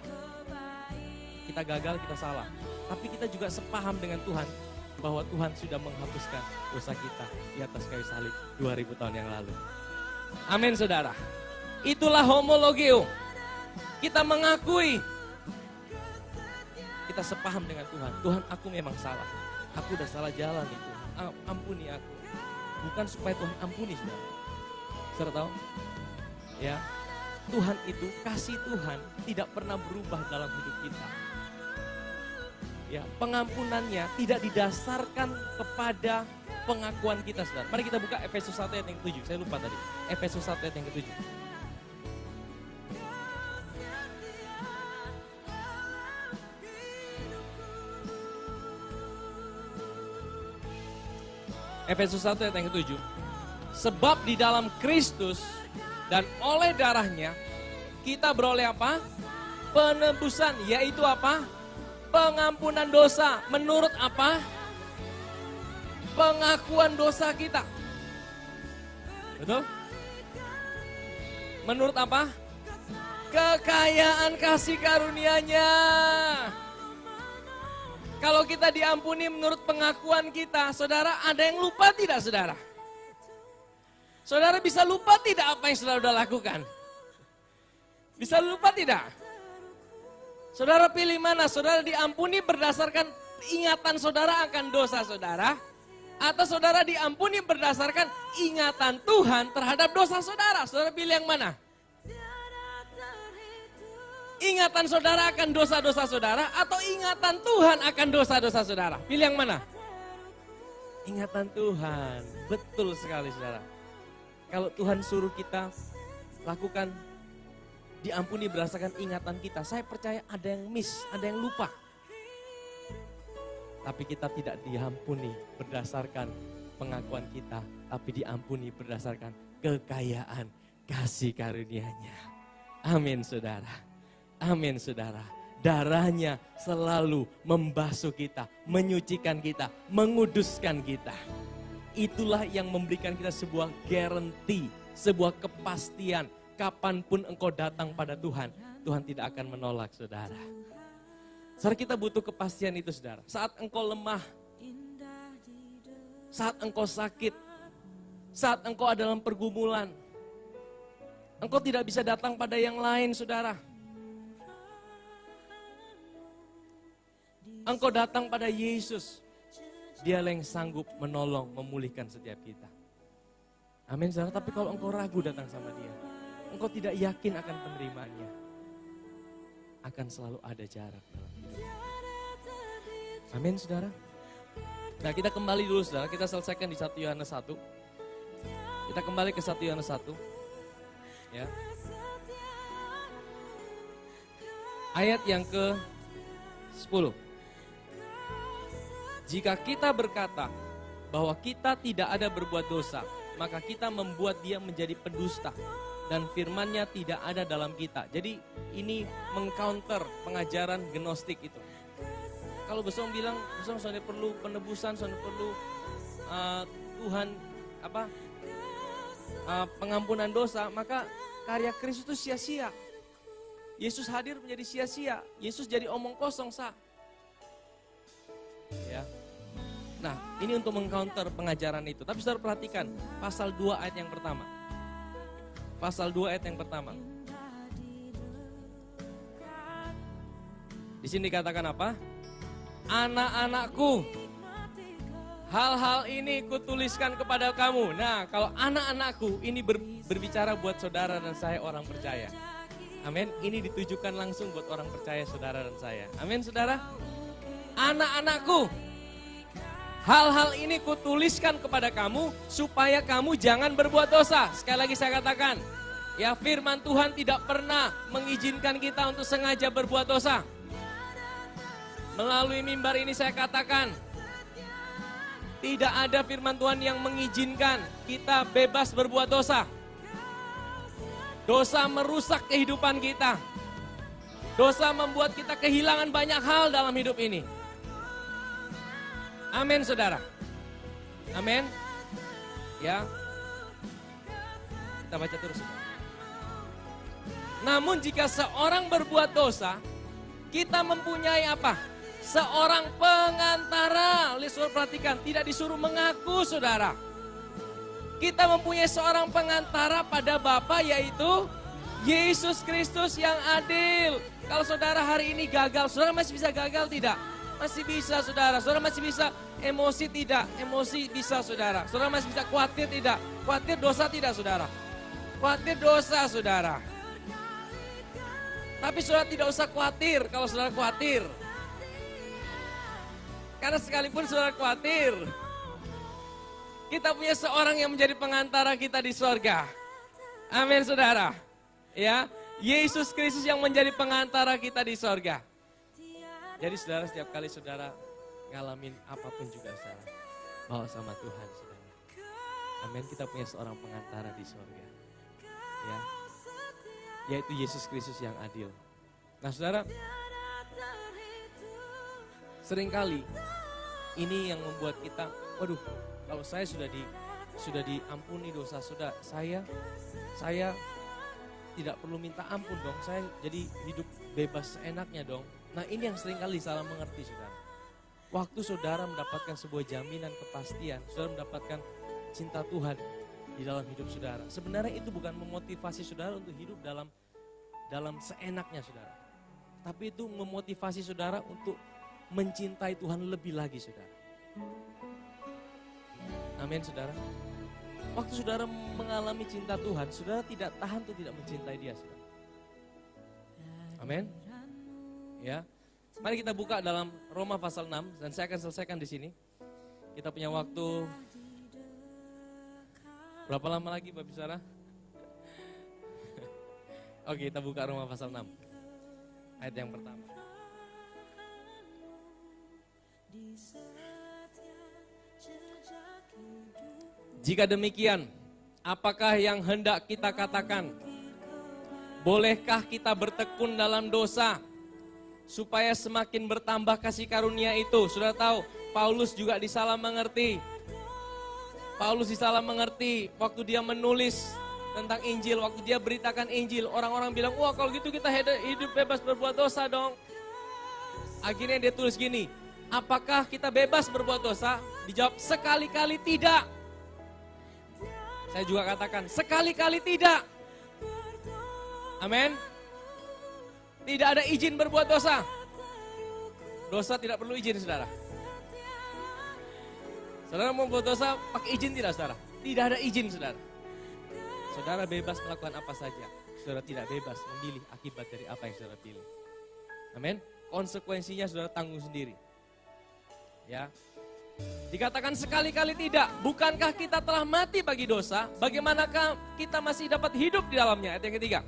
kita gagal, kita salah. Tapi kita juga sepaham dengan Tuhan bahwa Tuhan sudah menghapuskan dosa kita di atas kayu salib 2000 tahun yang lalu. Amin saudara. Itulah homologeo. Kita mengakui, kita sepaham dengan Tuhan. Tuhan, aku memang salah. Aku udah salah jalan nih Tuhan. Ampuni aku. Bukan supaya Tuhan ampuni saudara. Saudara tahu? Ya. Tuhan itu, kasih Tuhan tidak pernah berubah dalam hidup kita. Ya, pengampunannya tidak didasarkan kepada pengakuan kita, saudara. Mari kita buka Efesus 1 ayat yang ke-7. Saya lupa tadi. Efesus 1 ayat yang ke-7. Efesus 1 ayat yang ke-7. Sebab di dalam Kristus dan oleh darahnya kita beroleh apa? Penebusan, yaitu apa? Pengampunan dosa. Menurut apa? Pengakuan dosa kita. Betul? Menurut apa? Kekayaan kasih karunia-Nya. Kalau kita diampuni menurut pengakuan kita, saudara, ada yang lupa tidak saudara? Saudara bisa lupa tidak apa yang saudara sudah lakukan? Bisa lupa tidak? Saudara pilih mana? Saudara diampuni berdasarkan ingatan saudara akan dosa saudara? Atau saudara diampuni berdasarkan ingatan Tuhan terhadap dosa saudara? Saudara pilih yang mana? Ingatan saudara akan dosa-dosa saudara atau ingatan Tuhan akan dosa-dosa saudara? Pilih yang mana? Ingatan Tuhan. Betul sekali saudara. Kalau Tuhan suruh kita lakukan diampuni berdasarkan ingatan kita, saya percaya ada yang miss, ada yang lupa. Tapi kita tidak diampuni berdasarkan pengakuan kita, tapi diampuni berdasarkan kekayaan kasih karunia-Nya. Amin saudara. Amin saudara. Darahnya selalu membasuh kita, menyucikan kita, menguduskan kita. Itulah yang memberikan kita sebuah guarantee, sebuah kepastian. Kapanpun engkau datang pada Tuhan, Tuhan tidak akan menolak saudara. Saudara, kita butuh kepastian itu saudara. Saat engkau lemah, saat engkau sakit, saat engkau ada dalam pergumulan, engkau tidak bisa datang pada yang lain saudara. Engkau datang pada Yesus. Dialah yang sanggup menolong, memulihkan setiap kita. Amin saudara, tapi kalau engkau ragu datang sama Dia, engkau tidak yakin akan penerimaannya, akan selalu ada jarak dalam hidup. Amin saudara. Nah kita kembali dulu saudara, kita selesaikan di 1 Yohanes 1. Kita kembali ke 1 Yohanes 1. Ya. Ayat yang ke-10. Jika kita berkata bahwa kita tidak ada berbuat dosa, maka kita membuat Dia menjadi pendusta. dan firman-Nya tidak ada dalam kita. Jadi ini mengcounter pengajaran gnostik itu. Kalau besok bilang, besok sudah perlu penebusan, sudah perlu Tuhan pengampunan dosa, maka karya Kristus itu sia-sia. Yesus hadir menjadi sia-sia. Yesus jadi omong kosong, ya. Nah, ini untuk mengcounter pengajaran itu. Tapi saudara perhatikan pasal 2 ayat yang pertama. Pasal 2 ayat yang pertama. Di sini dikatakan apa? Anak-anakku, hal-hal ini kutuliskan kepada kamu. Nah, kalau anak-anakku ini berbicara buat saudara dan saya orang percaya. Amin. Ini ditujukan langsung buat orang percaya saudara dan saya. Amin, saudara. Anak-anakku, hal-hal ini kutuliskan kepada kamu supaya kamu jangan berbuat dosa. Sekali lagi saya katakan, ya, firman Tuhan tidak pernah mengizinkan kita untuk sengaja berbuat dosa. Melalui mimbar ini saya katakan, tidak ada firman Tuhan yang mengizinkan kita bebas berbuat dosa. Dosa merusak kehidupan kita. Dosa membuat kita kehilangan banyak hal dalam hidup ini. Amin, saudara. Amin. Ya. Kita baca terus. Namun jika seorang berbuat dosa, kita mempunyai apa? Seorang pengantara. Saudara perhatikan, tidak disuruh mengaku, saudara. Kita mempunyai seorang pengantara pada Bapa, yaitu Yesus Kristus yang adil. Kalau saudara hari ini gagal, saudara masih bisa gagal tidak? Masih bisa, saudara. Saudara masih bisa emosi tidak? Emosi bisa, saudara. Saudara masih bisa khawatir tidak? Khawatir dosa tidak, saudara? Khawatir dosa, saudara. Tapi saudara tidak usah khawatir kalau saudara khawatir. Karena sekalipun saudara khawatir, kita punya seorang yang menjadi pengantara kita di sorga. Amin, saudara. Ya, Yesus Kristus yang menjadi pengantara kita di sorga. Jadi saudara, setiap kali saudara ngalamin apapun juga saudara, bawa sama Tuhan, saudara. Amin, kita punya seorang pengantara di sorga. Ya, yaitu Yesus Kristus yang adil. Nah, saudara, seringkali ini yang membuat kita, waduh, kalau saya sudah diampuni dosa, sudah saya tidak perlu minta ampun dong, saya jadi hidup bebas seenaknya dong. Nah, ini yang seringkali salah mengerti, saudara. Waktu saudara mendapatkan sebuah jaminan kepastian, saudara mendapatkan cinta Tuhan di dalam hidup saudara. Sebenarnya itu bukan memotivasi saudara untuk hidup dalam seenaknya, saudara. Tapi itu memotivasi saudara untuk mencintai Tuhan lebih lagi, saudara. Amin, saudara. Waktu saudara mengalami cinta Tuhan, saudara tidak tahan untuk tidak mencintai Dia, saudara. Amin. Ya. Mari kita buka dalam Roma pasal 6 dan saya akan selesaikan di sini. Kita punya waktu berapa lama lagi, Bapak Saudara? Oke, kita buka Roma pasal 6. Ayat yang pertama. Jika demikian, apakah yang hendak kita katakan? Bolehkah kita bertekun dalam dosa supaya semakin bertambah kasih karunia itu? Sudah tahu, Paulus juga disalah mengerti. Paulus disalah mengerti waktu dia menulis tentang Injil, waktu dia beritakan Injil. Orang-orang bilang, wah kalau gitu kita hidup bebas berbuat dosa dong. Akhirnya dia tulis gini, apakah kita bebas berbuat dosa? Dijawab, sekali-kali tidak. Saya juga katakan, sekali-kali tidak. Amin. Tidak ada izin berbuat dosa. Dosa tidak perlu izin, saudara. Saudara mau berbuat dosa, pakai izin tidak, saudara? Tidak ada izin, saudara. Saudara bebas melakukan apa saja. Saudara tidak bebas memilih akibat dari apa yang saudara pilih. Amin. Konsekuensinya saudara tanggung sendiri. Ya. Dikatakan sekali-kali tidak. Bukankah kita telah mati bagi dosa? Bagaimanakah kita masih dapat hidup di dalamnya? Ayat yang ketiga.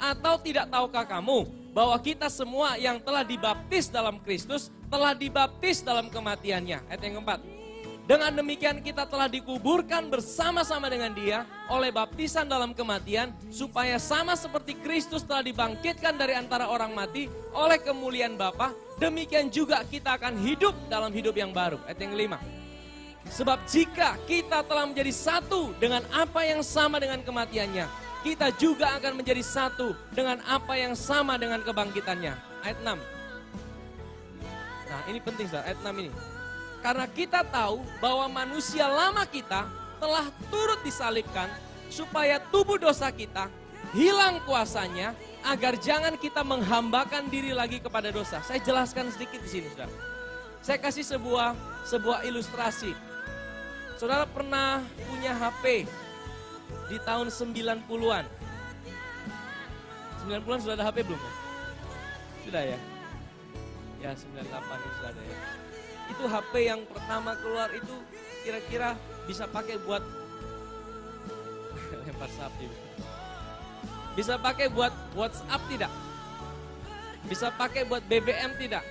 Atau tidak tahukah kamu bahwa kita semua yang telah dibaptis dalam Kristus telah dibaptis dalam kematiannya? Ayat yang keempat. Dengan demikian kita telah dikuburkan bersama-sama dengan Dia oleh baptisan dalam kematian, supaya sama seperti Kristus telah dibangkitkan dari antara orang mati oleh kemuliaan Bapa, demikian juga kita akan hidup dalam hidup yang baru. Ayat yang kelima. Sebab jika kita telah menjadi satu dengan apa yang sama dengan kematiannya, kita juga akan menjadi satu dengan apa yang sama dengan kebangkitannya. Ayat 6. Nah ini penting, saudara, ayat 6 ini. Karena kita tahu bahwa manusia lama kita telah turut disalibkan supaya tubuh dosa kita hilang kuasanya, agar jangan kita menghambakan diri lagi kepada dosa. Saya jelaskan sedikit di sini, saudara. Saya kasih sebuah ilustrasi. Saudara pernah punya HP di tahun 90-an? 90-an sudah ada HP belum? Sudah ya? Ya 98 ini sudah ada ya. Itu HP yang pertama keluar itu kira-kira bisa pakai buat lempar sapi. Bisa pakai buat WhatsApp tidak? Bisa pakai buat BBM tidak?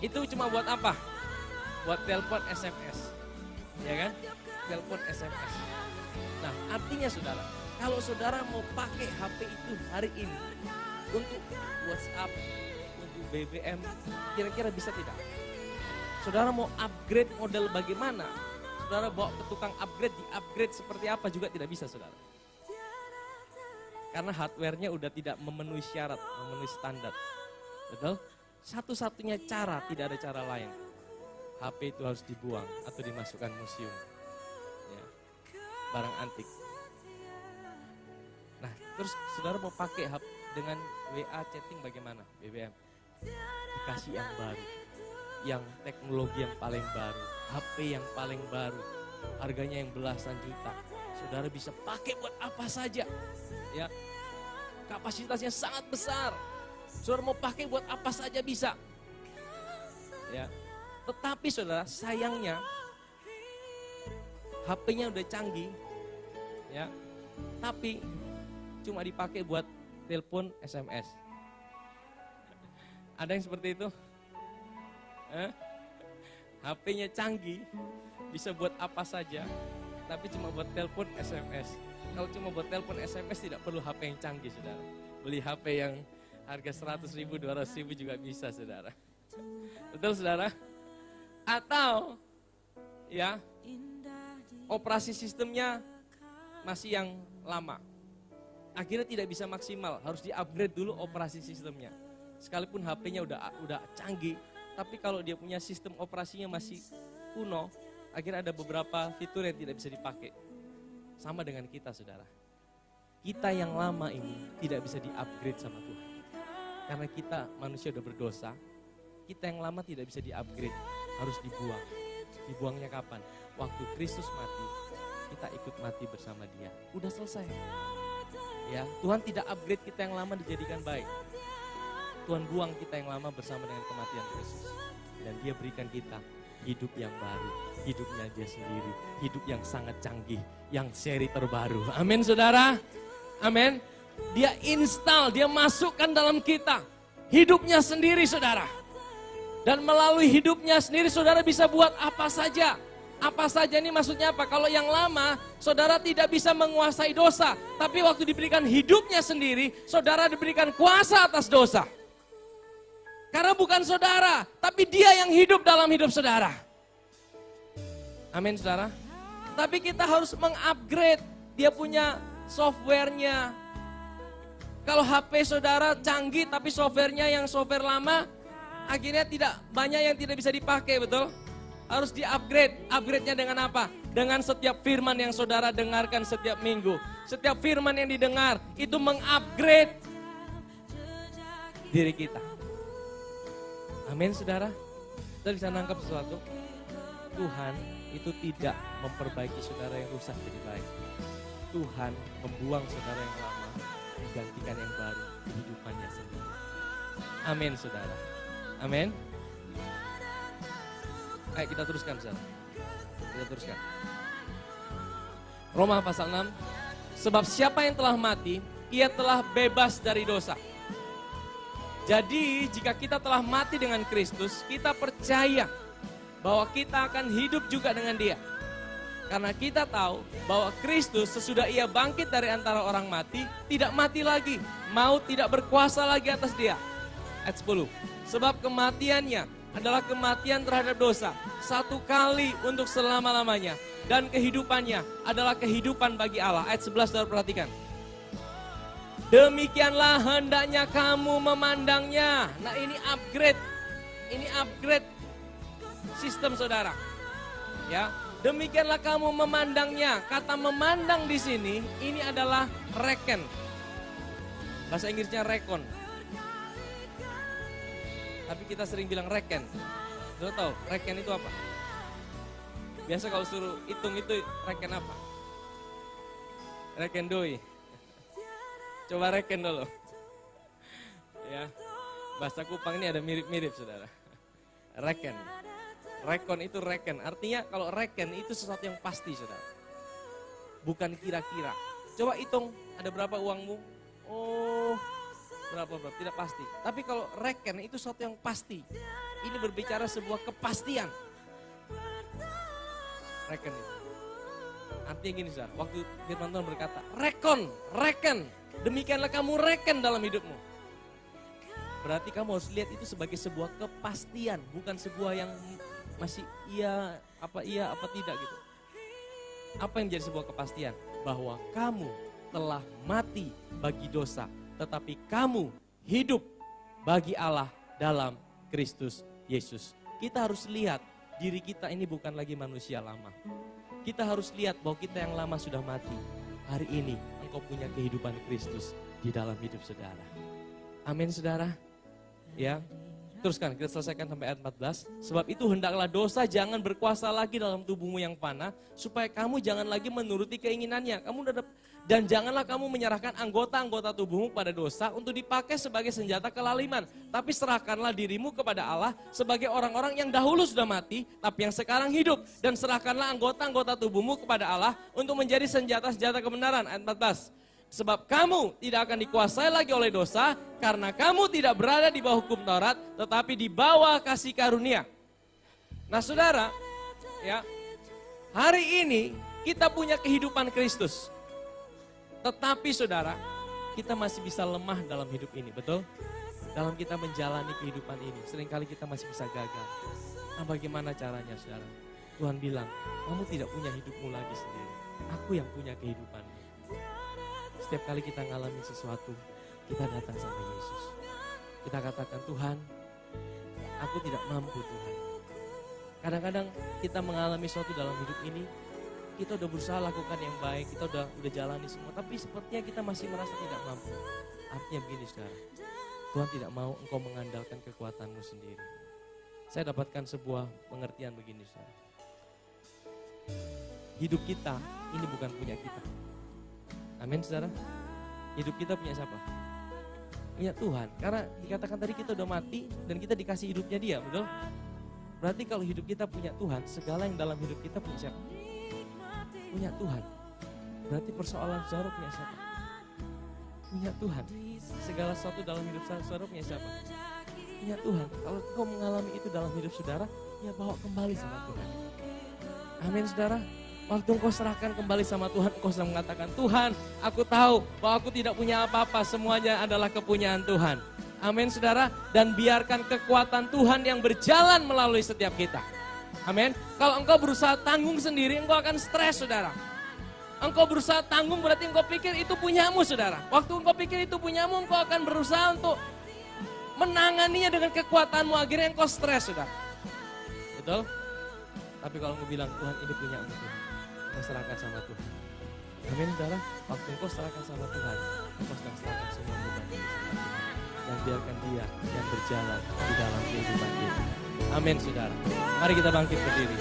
Itu cuma buat apa? Buat telepon SMS. Ya kan? Telepon SMS. Nah, artinya saudara, kalau saudara mau pakai HP itu hari ini untuk WhatsApp, untuk BBM, kira-kira bisa tidak? Saudara mau upgrade model bagaimana? Saudara bawa ke tukang upgrade, di-upgrade seperti apa juga tidak bisa, saudara. Karena hardware-nya udah tidak memenuhi syarat, memenuhi standar. Betul? Satu-satunya cara, tidak ada cara lain. HP itu harus dibuang atau dimasukkan museum. Ya. Barang antik. Nah, terus saudara mau pakai HP dengan WA chatting bagaimana? BBM. Dikasih yang baru. Yang teknologi yang paling baru, HP yang paling baru, harganya yang belasan juta. Saudara bisa pakai buat apa saja, ya. Kapasitasnya sangat besar. Saudara mau pakai buat apa saja bisa, ya. Tetapi saudara, sayangnya HP-nya udah canggih, ya. Tapi cuma dipakai buat telepon SMS. Ada yang seperti itu? HP-nya canggih, bisa buat apa saja, tapi cuma buat telepon SMS. Kalau cuma buat telepon SMS tidak perlu HP yang canggih, saudara. Beli HP yang harga 100.000, 200.000 juga bisa, saudara. Betul, saudara? Atau ya operasi sistemnya masih yang lama. Akhirnya tidak bisa maksimal, harus di-upgrade dulu operasi sistemnya. Sekalipun HP-nya udah canggih, tapi kalau dia punya sistem operasinya masih kuno, akhirnya ada beberapa fitur yang tidak bisa dipakai. Sama dengan kita, saudara. Kita yang lama ini tidak bisa di-upgrade sama Tuhan. Karena kita manusia udah berdosa, kita yang lama tidak bisa di-upgrade, harus dibuang. Dibuangnya kapan? Waktu Kristus mati, kita ikut mati bersama Dia. Udah selesai. Ya, Tuhan tidak upgrade kita yang lama dijadikan baik. Tuhan buang kita yang lama bersama dengan kematian Kristus. Dan Dia berikan kita hidup yang baru, hidupnya Dia sendiri, hidup yang sangat canggih, yang seri terbaru. Amin, saudara. Amin. Dia install, Dia masukkan dalam kita hidupnya sendiri, saudara. Dan melalui hidupnya sendiri saudara bisa buat apa saja. Apa saja ini maksudnya apa? Kalau yang lama saudara tidak bisa menguasai dosa. Tapi waktu diberikan hidupnya sendiri, saudara diberikan kuasa atas dosa. Karena bukan saudara, tapi Dia yang hidup dalam hidup saudara. Amin, saudara. Tapi kita harus mengupgrade. Dia punya softwarenya. Kalau HP saudara canggih tapi softwarenya yang software lama, akhirnya tidak banyak yang tidak bisa dipakai, betul? Harus di-upgrade. Upgrade-nya dengan apa? Dengan setiap firman yang saudara dengarkan setiap minggu. Setiap firman yang didengar itu mengupgrade diri kita. Amin, saudara. Kita bisa nangkap sesuatu. Tuhan itu tidak memperbaiki saudara yang rusak jadi baik. Tuhan membuang saudara yang lama, menggantikan yang baru, kehidupannya sendiri. Amin, saudara. Amin. Ayo kita teruskan, saudara. Kita teruskan. Roma pasal 6. Sebab siapa yang telah mati, ia telah bebas dari dosa. Jadi jika kita telah mati dengan Kristus, kita percaya bahwa kita akan hidup juga dengan dia. Karena kita tahu bahwa Kristus sesudah ia bangkit dari antara orang mati, tidak mati lagi. Maut tidak berkuasa lagi atas dia. Ayat 10. Sebab kematiannya adalah kematian terhadap dosa. Satu kali untuk selama-lamanya. Dan kehidupannya adalah kehidupan bagi Allah. Ayat 11 saudara perhatikan. Demikianlah hendaknya kamu memandangnya. Nah ini upgrade. Ini upgrade sistem saudara. Ya. Demikianlah kamu memandangnya. Kata memandang di sini ini adalah reckon. Bahasa Inggrisnya reckon. Tapi kita sering bilang reckon. Sudah tahu reckon itu apa? Biasa kalau suruh hitung itu reckon apa? Reckon doi. Coba reckon dulu. Ya. Bahasa Kupang ini ada mirip-mirip saudara. Reckon. Reckon itu reckon, artinya kalau reckon itu sesuatu yang pasti saudara. Bukan kira-kira. Coba hitung, ada berapa uangmu? Oh, berapa, tidak pasti. Tapi kalau reckon itu sesuatu yang pasti. Ini berbicara sebuah kepastian. Reckon itu. Artinya gini saudara, waktu firman Tuhan berkata, reckon, demikianlah kamu reckon dalam hidupmu. Berarti kamu harus lihat itu sebagai sebuah kepastian, bukan sebuah yang masih iya apa tidak gitu. Apa yang menjadi sebuah kepastian? Bahwa kamu telah mati bagi dosa, tetapi kamu hidup bagi Allah dalam Kristus Yesus. Kita harus lihat diri kita ini bukan lagi manusia lama. Kita harus lihat bahwa kita yang lama sudah mati. Hari ini engkau punya kehidupan Kristus di dalam hidup saudara. Amin saudara. Ya. Teruskan, kita selesaikan sampai ayat 14. Sebab itu hendaklah dosa jangan berkuasa lagi dalam tubuhmu yang fana, supaya kamu jangan lagi menuruti keinginannya. Dan janganlah kamu menyerahkan anggota-anggota tubuhmu pada dosa untuk dipakai sebagai senjata kelaliman. Tapi serahkanlah dirimu kepada Allah sebagai orang-orang yang dahulu sudah mati, tapi yang sekarang hidup. Dan serahkanlah anggota-anggota tubuhmu kepada Allah untuk menjadi senjata-senjata kebenaran. Ayat 14. Sebab kamu tidak akan dikuasai lagi oleh dosa, karena kamu tidak berada di bawah hukum Taurat, tetapi di bawah kasih karunia. Nah saudara, ya, hari ini kita punya kehidupan Kristus. Tetapi saudara, kita masih bisa lemah dalam hidup ini, betul? Dalam kita menjalani kehidupan ini, seringkali kita masih bisa gagal. Nah bagaimana caranya saudara? Tuhan bilang, kamu tidak punya hidupmu lagi sendiri. Aku yang punya kehidupanmu. Setiap kali kita ngalamin sesuatu, kita datang sama Yesus. Kita katakan, Tuhan, aku tidak mampu Tuhan. Kadang-kadang kita mengalami sesuatu dalam hidup ini, kita udah berusaha lakukan yang baik, kita udah jalani semua, tapi sepertinya kita masih merasa tidak mampu. Artinya begini saudara, Tuhan tidak mau engkau mengandalkan kekuatanmu sendiri. Saya dapatkan sebuah pengertian begini saudara. Hidup kita ini bukan punya kita. Amin saudara. Hidup kita punya siapa? Punya Tuhan. Karena dikatakan tadi kita udah mati dan kita dikasih hidupnya dia, betul? Berarti kalau hidup kita punya Tuhan, segala yang dalam hidup kita punya siapa? Punya Tuhan. Berarti persoalan saudara punya siapa? Punya Tuhan. Segala sesuatu dalam hidup saudara punya siapa? Punya Tuhan. Kalau kau mengalami itu dalam hidup saudara, ya bawa kembali sama Tuhan. Amin saudara. Waktu engkau serahkan kembali sama Tuhan, engkau sedang mengatakan, Tuhan, aku tahu bahwa aku tidak punya apa-apa, semuanya adalah kepunyaan Tuhan. Amin saudara, dan biarkan kekuatan Tuhan yang berjalan melalui setiap kita. Amin. Kalau engkau berusaha tanggung sendiri, engkau akan stres saudara. Engkau berusaha tanggung berarti engkau pikir itu punyamu saudara. Waktu engkau pikir itu punyamu, engkau akan berusaha untuk menanganinya dengan kekuatanmu, akhirnya engkau stres saudara. Betul? Tapi kalau engkau bilang, Tuhan ini punyamu Tuhan. Engkau serahkan sama Tuhan. Amin saudara. Waktu engkau serahkan sama Tuhan, engkau sedang serahkan semua beban ini sama Tuhan. Dan biarkan dia yang berjalan di dalam kehidupan kita. Amin saudara. Mari kita bangkit berdiri.